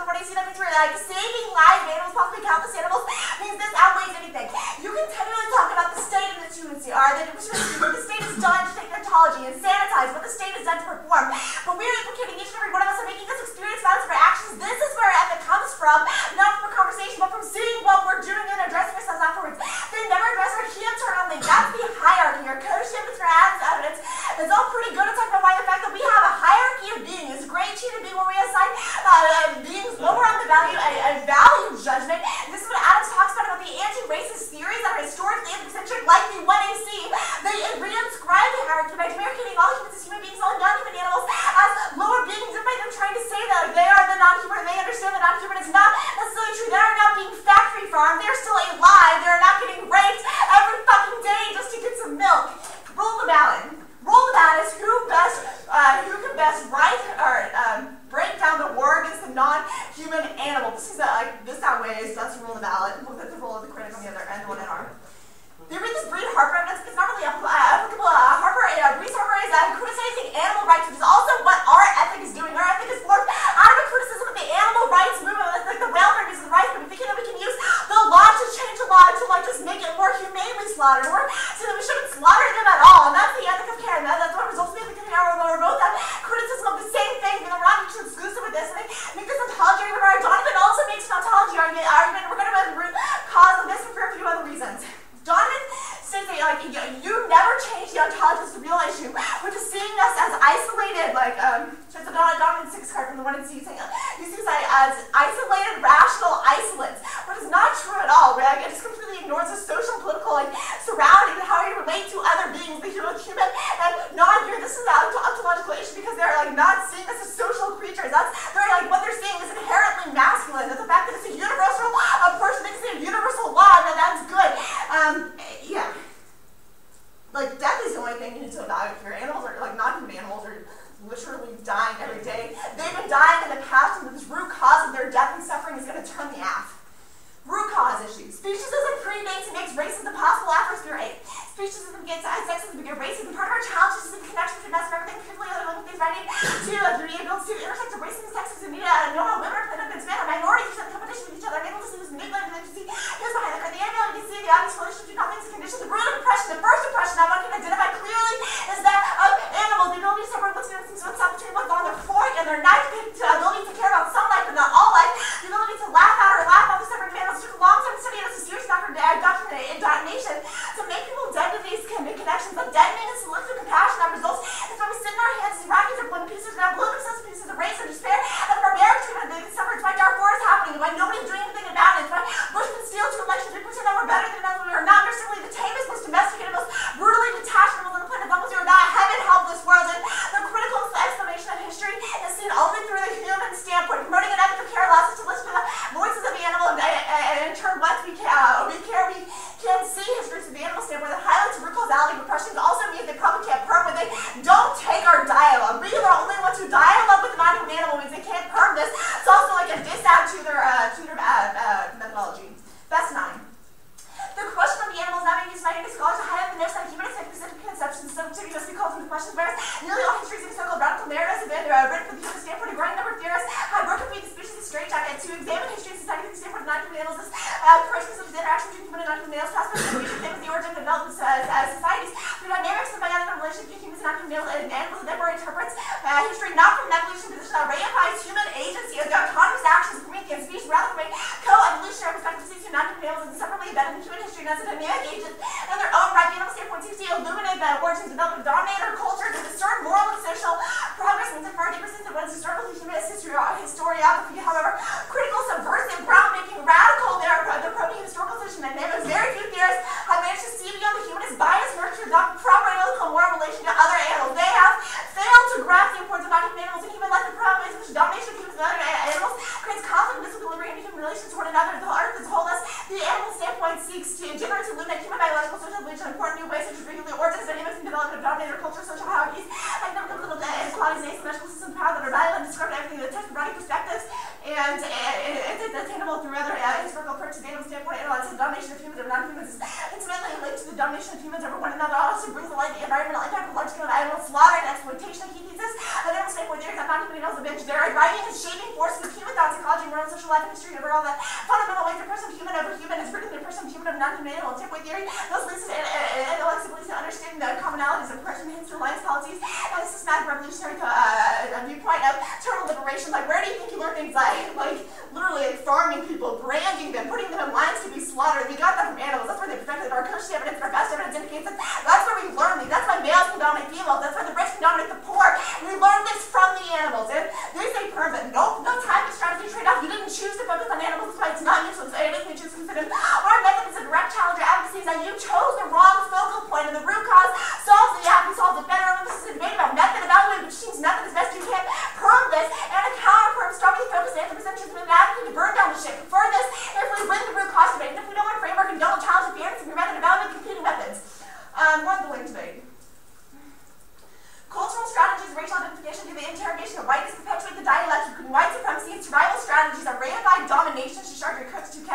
from what I see, that means we're like saving lives of animals, possibly countless animals, means this outweighs anything. You continually talk about the state of the human what the state has done to technology and sanitize, what the state has done to perform. But we're implicating each and every one of us and making us experience violence of our actions. This is where ethic comes from, not from a conversation, but from seeing what we're doing and addressing ourselves afterwards. They never address our key internal link. That's the hierarchy. Our code shifts for evidence. It's all pretty good to talk about why the fact that we have a hierarchy of being is great to be where we assign beings lower on the value judgment. This is what Adams talks about the anti-racist theories that are historically anthropocentric, like the 1AC. They reinscribe the hierarchy by demarcating all humans as human beings, all non-human animals as lower beings, and by them trying to say that they are the non-human and they understand the non-human. It's not necessarily true. They are not being factory farmed. They're still alive. They're not getting raped every fucking day just to get some milk. Roll the ballot. Roll the ballot is who can best write or break down the war against the non-human animal. This is this outweighs. Let's roll the ballot. Look at the role of the critic on the other end, one in our. They read this Breed Harper evidence. It's not really applicable. Breed Harper is criticizing animal rights, which is also what our ethic is doing. Our ethic is formed out of a criticism of the animal rights movement. That's like the welfare of the rights movement, thinking that we can use the law to change the law to just make it more humanely slaughtered, or so that we shouldn't slaughter them at all. And that's the ethic of care. And that's what results in the ethic of care. We're both that criticism of the same thing, but we're not mutually exclusive with this. And they make this ontology argument. Donovan also makes an ontology argument. We're going to have the root cause of this for a few other reasons. Donovan states that you never change the ontology. It's the real issue, which is seeing us as isolated, so Donovan 6 card from the 1 and C, he sees us as isolated, rational isolates, but it's not true at all. It just completely ignores the social and political surrounding and how you relate to other beings, the human and non-human. This is an ontological issue because they're not seeing us as social creatures. What they're seeing is inherently masculine. That's the fact that it's a universal person. They can say a universal law, and that's good. Yeah. Death is the only thing you need to evaluate here. Animals are, non-human animals are literally dying every day. They've been dying in the past, and this root cause of their death and suffering is going to turn the ass. Root cause issues. Speciesism predates and makes racism possible after Spirit 8. Speciesism gets sexism to get racism. Part of our challenge is the connection between us and everything, particularly other living things, right? To be able to intersect the racism and sexism and know how women are put up in span, minorities are in competition with each other, and able to see this manipulated and see here's behind the ability to see the obvious relationship between nothing's condition. The root of oppression, the first oppression that one can identify clearly is that of animals. The ability to separate what's between what's on their fork and their knife, the ability to care about some life but not all life, the ability to laugh at or laugh off the separate animals. It took a long time to study, and it's a serious documented indoctrination to make people dead to these connections. The deadening and selective compassion that results is when we sit in our hands as Iraqis are blown pieces and blow themselves to pieces of race and despair and the barbaric treatment that they suffer. It's why dark war is happening, and why nobody's doing anything about it. It's why Bush can steal 2 elections. We pretend that we're better than us. We are not necessarily the tamest, most domesticated, most brutally detached animals on the planet. As long as we are not heaven help this world. And the critical explanation of history is seen only through the human standpoint. Promoting an ethic of care allows us to listen to the voices of the animal, and in turn, once we can see history through the animal standpoint that highlights root causality. Repression also means they probably can't perm when they don't take our dialogue. We are the only ones who dialogue with the non-human animal means they can't perm this. It's also like a diss out to their methodology. That's 9. The question of the animals now being used by many scholars to highlight the notion that human specific conceptions subjectivity must be called into question, whereas nearly all histories of so-called radical narratives have been written from the human standpoint. A growing number of theorists have broken free the species of straitjacket to examine history and society from the standpoint of non-human animals. This questions of the interaction between human and non-human animals past the origin of development societies. The dynamics of the relationship between humans and non-human animals, and therefore interprets history not from an evolution position that reifies human agency as the autonomous actions of Promethean species, rather from a co-evolutionary perspective sees non-human animals as separately embedded in human history and as a dynamic agent in their own right. The animal standpoint seems to illuminate the origins of development of dominator culture to discern moral and social progress means a far deeper sense of what is historically humanist historiography. However, critical, subversive, groundbreaking, radical, the proto-historical position, and very few theorists have managed to see beyond the humanist bias in order to adopt proper analytical moral relation to other animals. They have failed to grasp the importance of non-human animals and human life. The problem is which domination of humans and other animals creates conflict and disequilibrium in human relations to one another. The earth has told us the animal standpoint seeks to generate to illuminate human biological social evolution in important new ways, such as regularly origins, dynamics, and development of dominator culture, social hierarchies, like number of inequalities, and asymmetrical systems of power that are valuable and describe everything that touch variety perspectives, and it's attainable through other historical approaches. The animal standpoint analyzes the domination of humans over non-humans is intimately linked to the domination of humans over one another. Also brings to light the environmental impact of large-scale animal slaughter and exploitation. He thesis of the animal standpoint theories that non-human animals have been their driving and shaping force with human thought, psychology, moral, social life, and history overall. That fundamental ways the person of human over human is written in the person of human over non-human animal standpoint theory. Those leads to intellectually to understanding the commonalities of oppression, hints to alliance policies, and a systematic revolutionary viewpoint of total liberation. Like, where do you think you learn things like literally like farming people, branding them, putting them in lines to be slaughtered? We got that from animals. That's where they perfected our cushy evidence, our best evidence indicates that that's where we learn these. That's why males can dominate females. That's why the rich can dominate the poor. We learn this from the animals. And they say permanent. Nope, no timing strategy trade-off. You didn't choose to focus on animals. That's why it's not useless. Anything you choose to consider. Our method is a direct challenge to advocacy is that you chose the wrong focal point, and the root cause solves it. You have to solve it better. This is a debate about method evaluating, which seems method is best. You can't perm this and a counter-perm. Strongly focused on anthropocentric and advocating to burn down the shit. Prefer this if we win the root cause debate. And if we don't want a framework and don't challenge the fairness of your method, evaluate competing methods. More of the link debate. Cultural strategies, racial identification through the interrogation of whiteness perpetuate the dialectic between white supremacy and survival strategies that reified domination. She started Cook's 2K.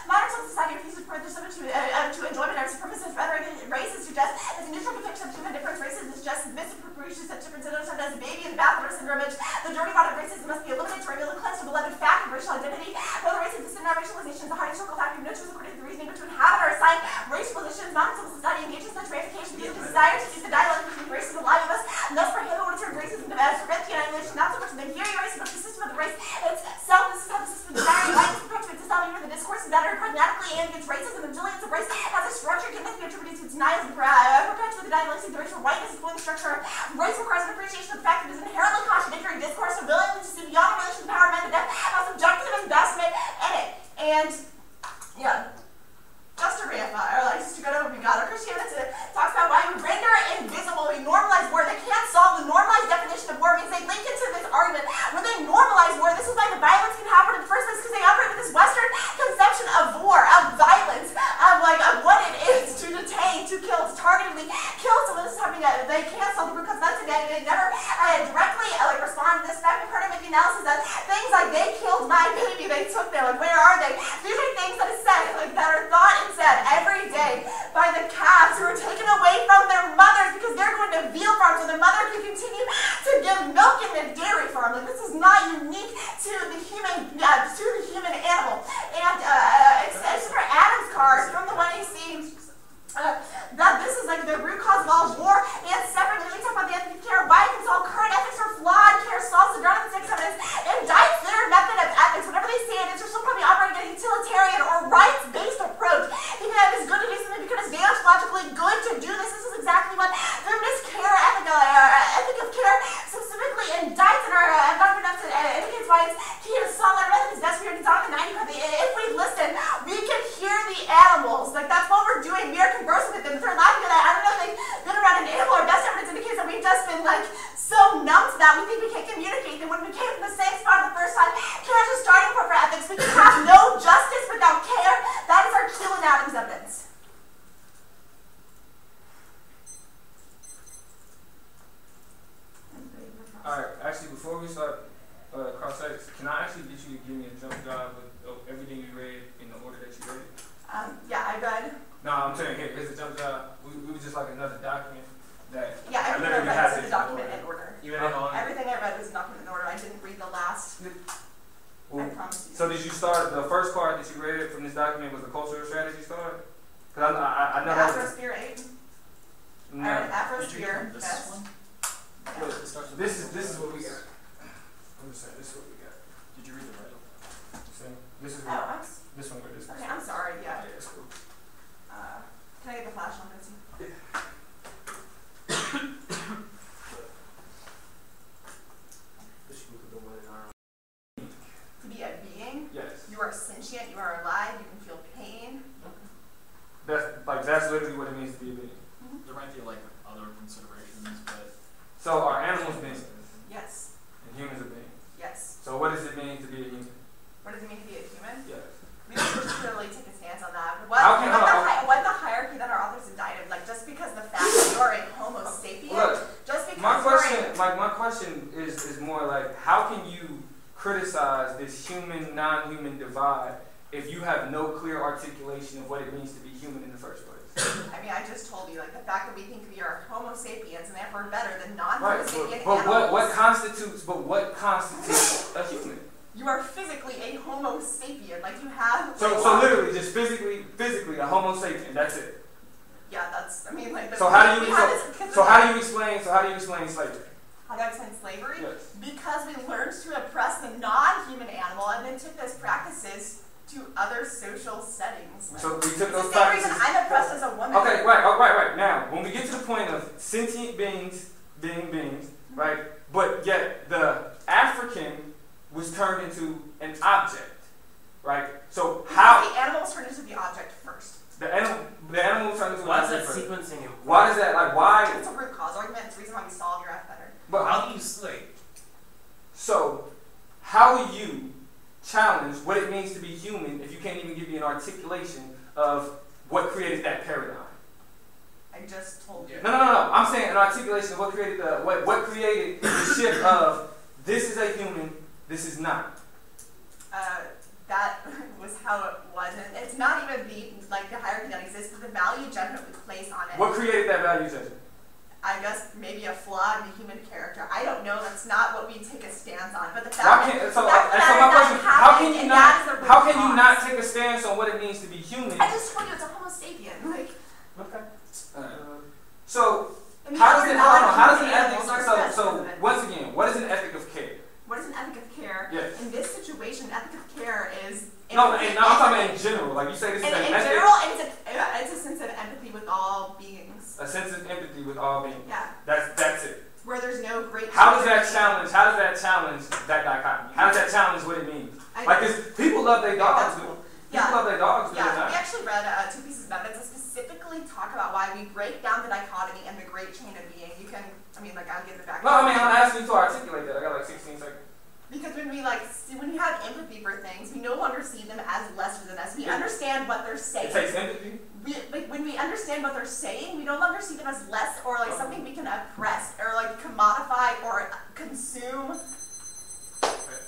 Modern civil society refuses further subject to enjoyment of supremacist rhetoric. Races suggest as a neutral depiction of human difference. Racism is just misappropriation of difference. Sometimes as a baby in the bathwater syndrome. The dirty water of racism must be eliminated to reveal the cleansed and beloved fact of racial identity. Whether race exists in our racialization is a hard historical fact. We have no choice according to the reasoning between habit or assigned racial positions. Modern civil society engages in such reification because the desire to use the dialogue between races to lie of us, and thus prohibit what term racism as prevent the annihilation, not so much of the theory of racism, but the system of the race itself. This is how the system of desiring whiteness perpetuates itself. Even the discourse is better pragmatically and against racism. The vigilance of race has a structure can be attributed to its denial of perpetuate the dialectic. The racial whiteness is fully the structure. Race requires an appreciation of the fact that it is inherently contradictory discourse, so willing to see beyond relation to power, men, and death, has subjective investment in it. And yeah. Just to reify, or like just to go to what we got, our Christianity talks about why we render invisible, we normalize war. They can't solve the normalized definition of war. Means they link into this argument when they normalize war. This is why the violence can happen in the first place, because they operate with this Western conception of war, of violence, of what it is to detain, to kill, to targetedly kill. So this is something that they can't solve the root cause. That's again, they never directly respond to this fact. Part of the analysis that things like they killed my baby, they took them. Like, where are they? These are things that is said, like that are thought and said every day by the calves who are taken away from their mothers because they're going to veal farms so their mother can continue to give milk in the dairy farm. Like, this is not unique to the human animal. And it's for Adam's card from the one he sees that this is like the root cause of all war. And separately, we talk about the ethic of care. Why? Because all current ethics are flawed. Care solves the ground of the six evidence, indicts their method of ethics. Whenever they say it, it's still probably operating a utilitarian or rights-based approach. Even if it's good to do something because it's deontologically good to do this. This is exactly what feminist care ethic of care specifically indicts in our government indicates why it's key to solve our method is best for your design. If we listen, we can hear the animals. Like, that's what we're doing. We are conversing with them. If they're laughing at that, I don't know if they've been around an animal. Our best evidence indicates that we've just been like so numb to that. We think we can't communicate. And when we came from the same spot the first time, care is a starting point for ethics. We can have no justice without care. That is our Keelan Adams evidence. Alright, actually, before we start cross-sects, can I actually get you to give me a jump drive with everything you read in the order that you read? Yeah, I read. No, I'm saying, here's a jump drive. We were just like another document that I literally read was a document in order. You read it on? Everything I read was a document in order. I didn't read the last. Well, I promise you. So did you start, the first part that you read from this document was the cultural strategy start? Because I know that was... Afro-Spear 8. No. I read Afro-Spear. Yes. Look, this is what we got. I'm just saying, this is what we got. Did you read the right? This is what, this one where this. Okay, I'm sorry. Yeah. Yeah, it's cool. Can I get the flash on this? Yeah. To be a being. Yes. You are sentient. You are alive. You can feel pain. That's literally what it means to be a being. There might be like other considerations, but so are animals beings? Yes. And humans are beings? Yes. So what does it mean to be a human? What does it mean to be a human? Yes. We don't particularly take a stance on that. What the hierarchy that our authors indicted, like just because the fact that you are a Homo sapien, just because my question is more like, how can you criticize this human human, non-human divide if you have no clear articulation of what it means to be human in the first place? I mean, I just told you, like, the fact that we think we are Homo sapiens and therefore better than non-Homo Right, sapien but animals. what constitutes a human? You are physically a Homo sapien, like you have. So literally, just physically, a Homo sapien. That's it. Yeah, that's. I mean, like. So how do you explain slavery? How do I explain slavery? Yes. Because we learned to oppress the non-human animal and then took those practices to other social settings. So we took those It's the same practices. reason I'm oppressed as a woman. Okay, right. Now, when we get to the point of sentient beings being beings, right? But yet the African was turned into an object, right? So how the animals turned into the object first? the animal was turned into an Why is object that first. sequencing important? Why does that why? It's a root cause argument. It's the reason why we solve your F better. But How do you slay? so how will you challenge what it means to be human if you can't even give me an articulation of what created that paradigm? I just told you. No. I'm saying an articulation of what created what created the shift of this is a human, this is not. That was how it was, and it's not even the hierarchy that exists, but the value judgment we place on it. What created that value judgment? I guess maybe a flaw in the human character. I don't know. That's not what we take a stance on. But the fact that how can you not take a stance on what it means to be human? I just told you it's a Homo sapien. Like. Okay. So And how does an animals are ethic? So once again, what is an ethic of care? What is an ethic of care? Yes. In this situation, ethic of care is. I'm talking about in general. Like you say, this is an ethic. In general, it's a sense of empathy with all beings. A sense of empathy with all beings. Yeah. That's it. Where there's no great. How does that challenge that dichotomy? How does that challenge what it means? Because people love their dogs. People love their dogs. Yeah. We actually read two pieces of evidence that specifically talk about why we break down the dichotomy and the great chain of being. You can. I'll give it back. No, I'm asking you to articulate that. I got like 16 seconds. Because when we have empathy for things, we no longer see them as lesser than us. We understand what they're saying. It takes empathy. When we understand what they're saying, we no longer see them as less or like something we can oppress or like commodify or consume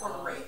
or rape.